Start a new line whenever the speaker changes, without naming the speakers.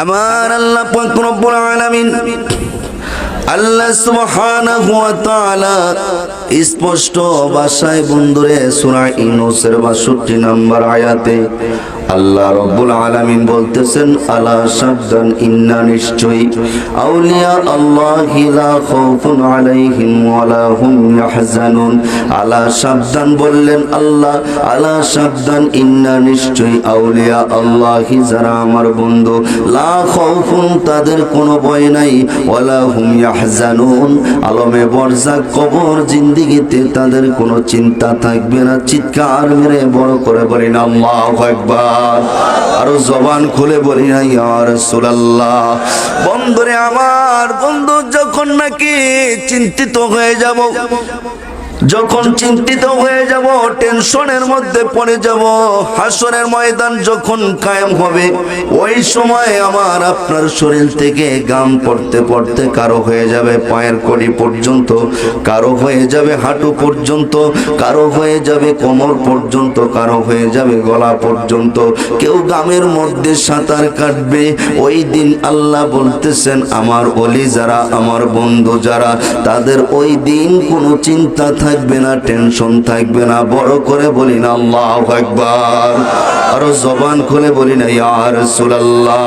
আমার আল্লাহ পাক রব্বুল আলামিন আল্লাহ সুবহানাহু ওয়া তাআলা স্পষ্ট ভাষায় বন্ধুরে সূরা ইউনূসের 62 নম্বর আয়াতে আল্লাহ রাব্বুল আলামিন বলতেছেন, আলা সাবধান, ইন্না নিশ্চয়ই আউলিয়া আল্লাহি লা খাউফুন আলাইহিম ওয়া লা হুম ইয়াহজানুন। আলা সাবধান বললেন আল্লাহ, আলা সাবধান, ইন্না নিশ্চয়ই আউলিয়া আল্লাহি, যারা আমার বন্ধু, লা খাউফুন তাদের কোনো ভয় নাই, ওয়া লা হুম ইয়াহজানুন আলমে বরজাক কবর জিন্দেগিতে তাদের কোনো চিন্তা থাকবে না। চিৎকার মেরে বড় করে বলেন আল্লাহু আকবার। আরো জবান খুলে বলি না ইয়া রাসূলুল্লাহ। বন্ধুরে আমার, বন্ধু যখন নাকি চিন্তিত হয়ে যাব, যখন চিন্তিত হয়ে যাব, টেনশনের মধ্যে পড়ে যাব, হাসরের ময়দান যখন কায়েম হবে, ওই সময় আমার আপনার শরীর থেকে ঘাম পড়তে পড়তে কারো হয়ে যাবে পায়ের কড়ি পর্যন্ত, কারো হয়ে যাবে হাঁটু পর্যন্ত, কারো হয়ে যাবে কোমর পর্যন্ত, কারো হয়ে যাবে গলা পর্যন্ত, কেউ ঘামের মধ্যে সাঁতার কাটবে। ওই দিন আল্লাহ বলতেছেন, আমার ওলি যারা, আমার বন্ধু যারা, তাদের ওই দিন কোনো চিন্তা থাকবে না, টেনশন থাকবে না। বড় করে বলি না আল্লাহু আকবার। আরো জবান খুলে বলি না ইয়া রাসূলুল্লাহ।